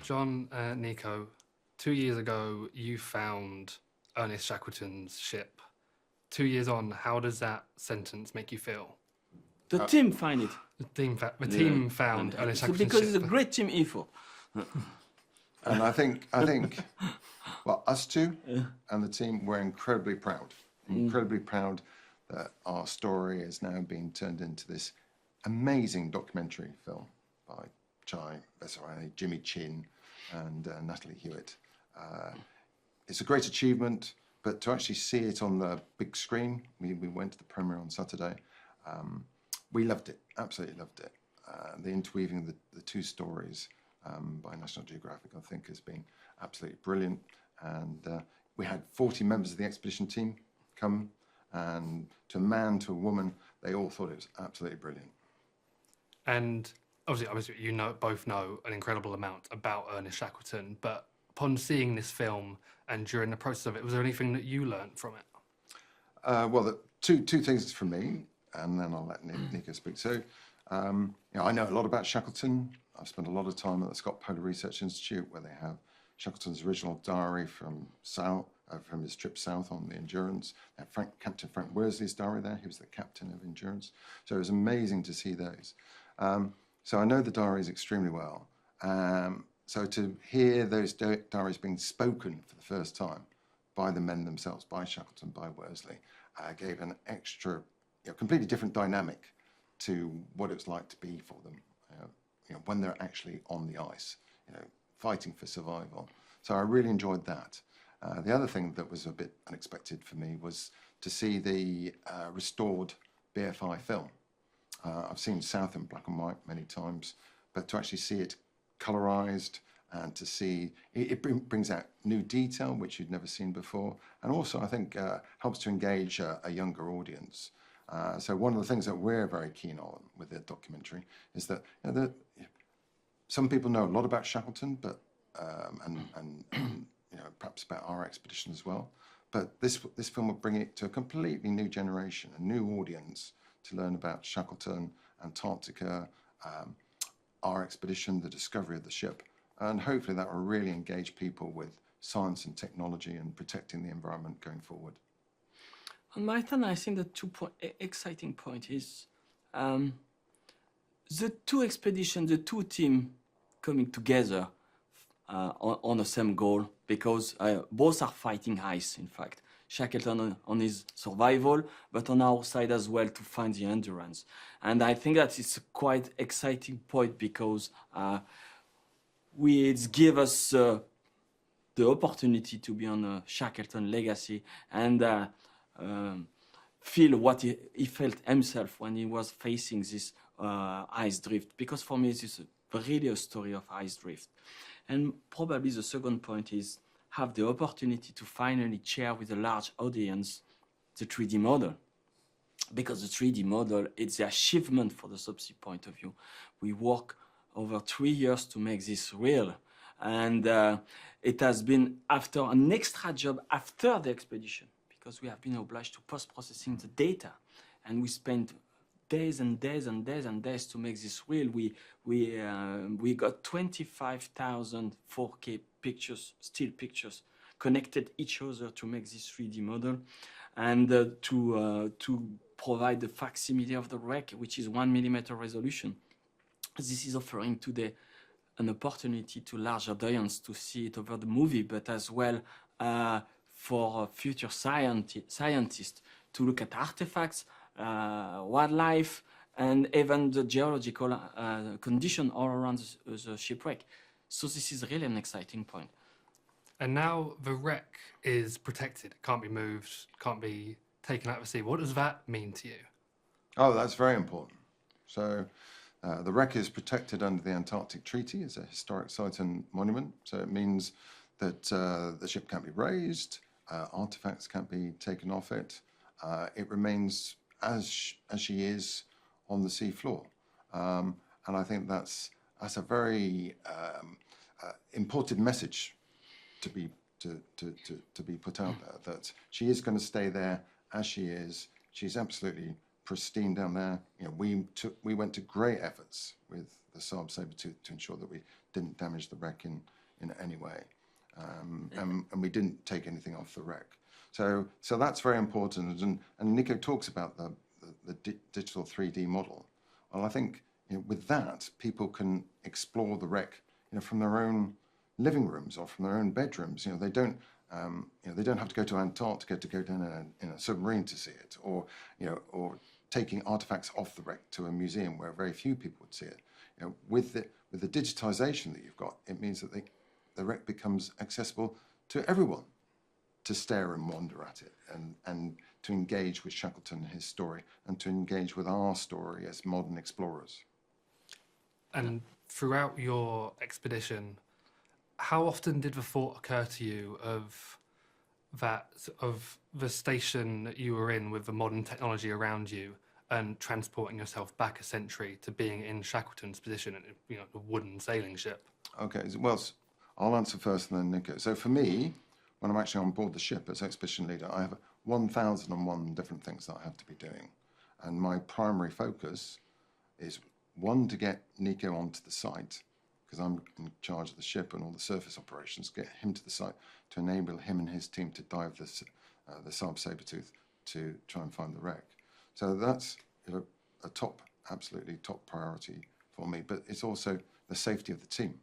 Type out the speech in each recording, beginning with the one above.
John, Nico, 2 years ago you found Ernest Shackleton's ship. 2 years on, how does that sentence make you feel? The team find it. The team found Ernest Shackleton's because ship. it's a great team effort. And I think, well, us two and the team were incredibly proud that our story is now being turned into this amazing documentary film by Chai Vesarani, Jimmy Chin, and Natalie Hewitt. It's a great achievement, but to actually see it on the big screen, we went to the premiere on Saturday. We loved it, absolutely loved it. The interweaving of the two stories by National Geographic, I think, has been absolutely brilliant. And we had 40 members of the expedition team come, and to a man, to a woman, they all thought it was absolutely brilliant. And obviously you both know an incredible amount about Ernest Shackleton, but upon seeing this film and during the process of it, was there anything that you learned from it? Well, two things from me, and then I'll let Nico speak. So, I know a lot about Shackleton. I've spent a lot of time at the Scott Polar Research Institute, where they have Shackleton's original diary from his trip south on the Endurance. They have Captain Frank Worsley's diary there. He was the captain of Endurance. So it was amazing to see those. So I know the diaries extremely well. So to hear those diaries being spoken for the first time by the men themselves, by Shackleton, by Worsley, gave an extra, completely different dynamic to what it was like to be for them, when they're actually on the ice, fighting for survival. So I really enjoyed that. The other thing that was a bit unexpected for me was to see the restored BFI film. I've seen South in black and white many times, but to actually see it colorized and to see, it brings out new detail, which you'd never seen before. And also, I think, helps to engage a younger audience. So one of the things that we're very keen on with the documentary is that, some people know a lot about Shackleton, but and perhaps about our expedition as well. But this film will bring it to a completely new generation, a new audience, to learn about Shackleton, Antarctica, our expedition, the discovery of the ship, and hopefully that will really engage people with science and technology and protecting the environment going forward. On my turn, I think the exciting point is the two expeditions, the two teams coming together on the same goal, because both are fighting ice, in fact. Shackleton on his survival, but on our side as well to find the endurance. And I think that it's a quite exciting point because it gives us the opportunity to be on a Shackleton legacy and feel what he felt himself when he was facing this ice drift. Because for me, it's really a story of ice drift. And probably the second point is have the opportunity to finally share with a large audience the 3D model. Because the 3D model, it's the achievement for the subsea point of view. We work over 3 years to make this real. And it has been after an extra job after the expedition, because we have been obliged to post-processing the data. And we spent days and days and days and days to make this real. We got 25,000 4K pictures, still pictures, connected each other to make this 3D model, and to provide the facsimile of the wreck, which is 1 millimeter resolution. This is offering today an opportunity to large audience to see it over the movie, but as well for future scientists to look at artifacts, wildlife, and even the geological condition all around the shipwreck. So this is really an exciting point. And now the wreck is protected. It can't be moved, can't be taken out of the sea. What does that mean to you? Oh, that's very important. So the wreck is protected under the Antarctic Treaty as a historic site and monument. So it means that the ship can't be raised, artifacts can't be taken off it. It remains as she is on the sea floor. And I think that's a very important message to be put out there, that she is going to stay there as she is. She's absolutely pristine down there. You know, we went to great efforts with the Saab Sabertooth to ensure that we didn't damage the wreck in any way, and we didn't take anything off the wreck. So that's very important. And Nico talks about the digital 3D model. Well, I think, you know, with that, people can explore the wreck, you know, from their own living rooms or from their own bedrooms. You know, they don't have to go to Antarctica to go down in a submarine to see it, or, you know, or taking artifacts off the wreck to a museum where very few people would see it. You know, with the digitization that you've got, it means that the wreck becomes accessible to everyone to stare and wonder at it, and to engage with Shackleton and his story, and to engage with our story as modern explorers. And throughout your expedition, how often did the thought occur to you of the station that you were in with the modern technology around you, and transporting yourself back a century to being in Shackleton's position, you know, the wooden sailing ship? Okay, well, I'll answer first and then Nico. So for me, when I'm actually on board the ship as expedition leader, I have 1,001 different things that I have to be doing. And my primary focus is, one, to get Nico onto the site, because I'm in charge of the ship and all the surface operations, get him to the site to enable him and his team to dive the Saab Sabertooth to try and find the wreck. So that's, you know, absolutely top priority for me. But it's also the safety of the team,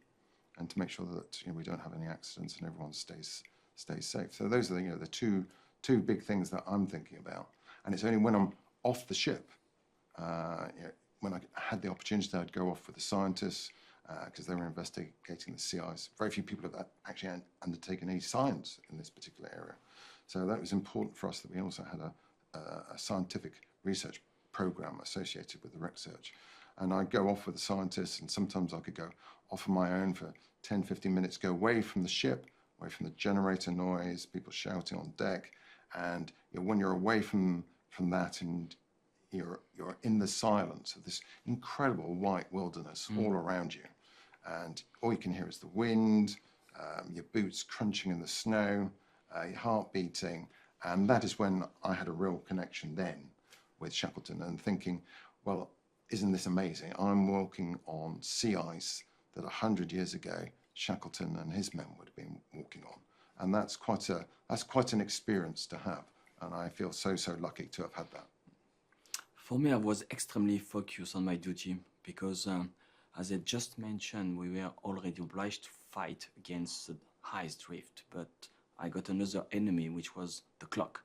and to make sure that, you know, we don't have any accidents and everyone stays safe. So those are the, you know, the two big things that I'm thinking about. And it's only when I'm off the ship, you know, when I had the opportunity, I'd go off with the scientists, because they were investigating the sea ice. Very few people have actually undertaken any science in this particular area. So that was important for us, that we also had a scientific research program associated with the wreck search. And I'd go off with the scientists, and sometimes I could go off on my own for 10, 15 minutes, go away from the ship, away from the generator noise, people shouting on deck. And, you know, when you're away from that, and you're in the silence of this incredible white wilderness all around you, and all you can hear is the wind, your boots crunching in the snow, your heart beating. And that is when I had a real connection then with Shackleton, and thinking, well, isn't this amazing? I'm walking on sea ice that 100 years ago Shackleton and his men would have been walking on. And that's quite an experience to have. And I feel so lucky to have had that. For me, I was extremely focused on my duty because, as I just mentioned, we were already obliged to fight against the ice drift, but I got another enemy, which was the clock.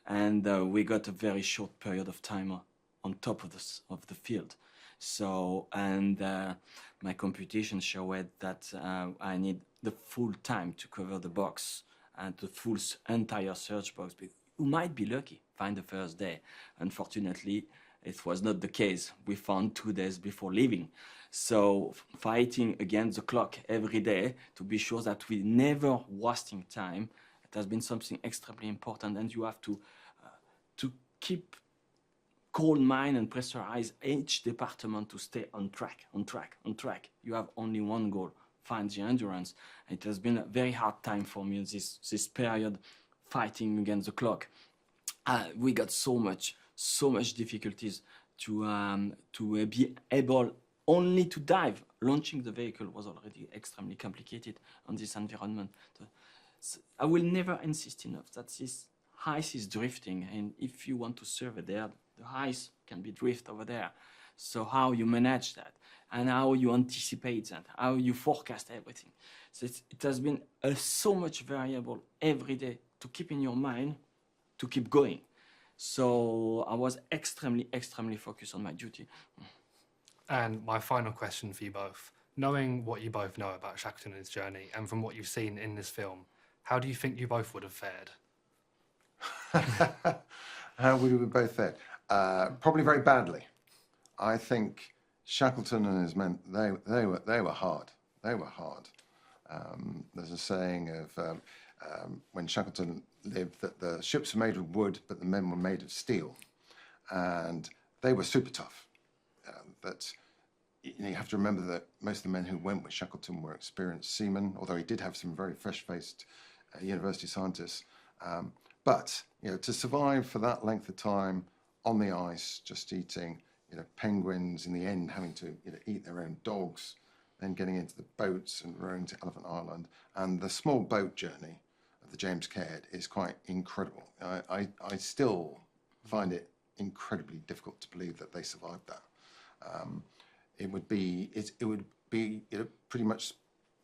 And we got a very short period of time on top of the field. So, and my computation showed that I need the full time to cover the box, and the full entire search box. You might be lucky, find the first day. Unfortunately, it was not the case. We found 2 days before leaving. So fighting against the clock every day to be sure that we never wasting time, it has been something extremely important. And you have to keep cold mind and pressurize each department to stay on track. You have only one goal, find the endurance. It has been a very hard time for me in this period, fighting against the clock. We got so much difficulties to be able only to dive. Launching the vehicle was already extremely complicated on this environment. I will never insist enough that this ice is drifting, and if you want to survey there, the ice can be drift over there. So how you manage that, and how you anticipate that, how you forecast everything. So it has been so much variable every day to keep in your mind, to keep going. So I was extremely focused on my duty. And my final question for you both, knowing what you both know about Shackleton and his journey, and from what you've seen in this film, how do you think you both would have fared? How would we both fared? Probably very badly. I think Shackleton and his men, they were hard. They were hard. There's a saying of when Shackleton lived that the ships were made of wood, but the men were made of steel, and they were super tough. But you have to remember that most of the men who went with Shackleton were experienced seamen, although he did have some very fresh-faced university scientists. But to survive for that length of time on the ice, just eating, penguins, in the end having to eat their own dogs, then getting into the boats and rowing to Elephant Island. And the small boat journey of the James Caird is quite incredible. I still find it incredibly difficult to believe that they survived that. It would be pretty much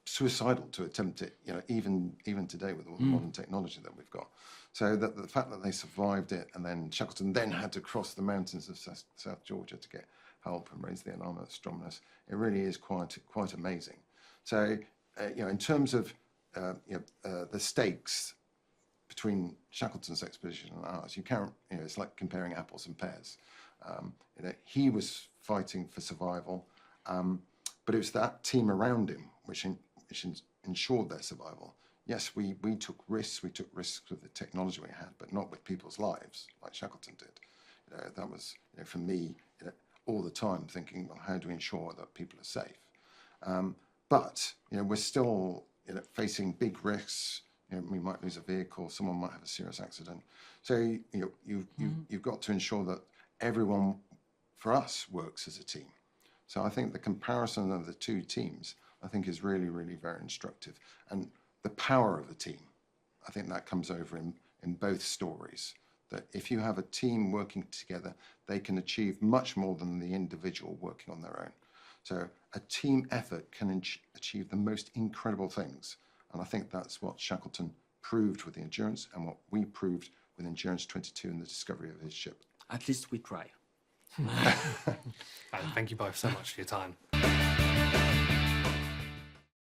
suicidal to attempt it, even today with all the modern technology that we've got. So that the fact that they survived it, and then Shackleton then had to cross the mountains of South Georgia to get help and raise the alarm of astronomers, it really is quite amazing. So in terms of the stakes between Shackleton's expedition and ours, you can't, it's like comparing apples and pears. He was fighting for survival, but it was that team around him which ensured their survival. Yes, we took risks. We took risks with the technology we had, but not with people's lives like Shackleton did. That was, for me, all the time thinking, well, how do we ensure that people are safe? But we're still facing big risks. We might lose a vehicle. Someone might have a serious accident. So you've got to ensure that everyone, for us, works as a team. So I think the comparison of the two teams, I think, is really, really very instructive. And the power of the team, I think that comes over in both stories, that if you have a team working together, they can achieve much more than the individual working on their own. So a team effort can achieve the most incredible things. And I think that's what Shackleton proved with the Endurance and what we proved with Endurance 22 and the discovery of his ship. At least we try. Thank you both so much for your time.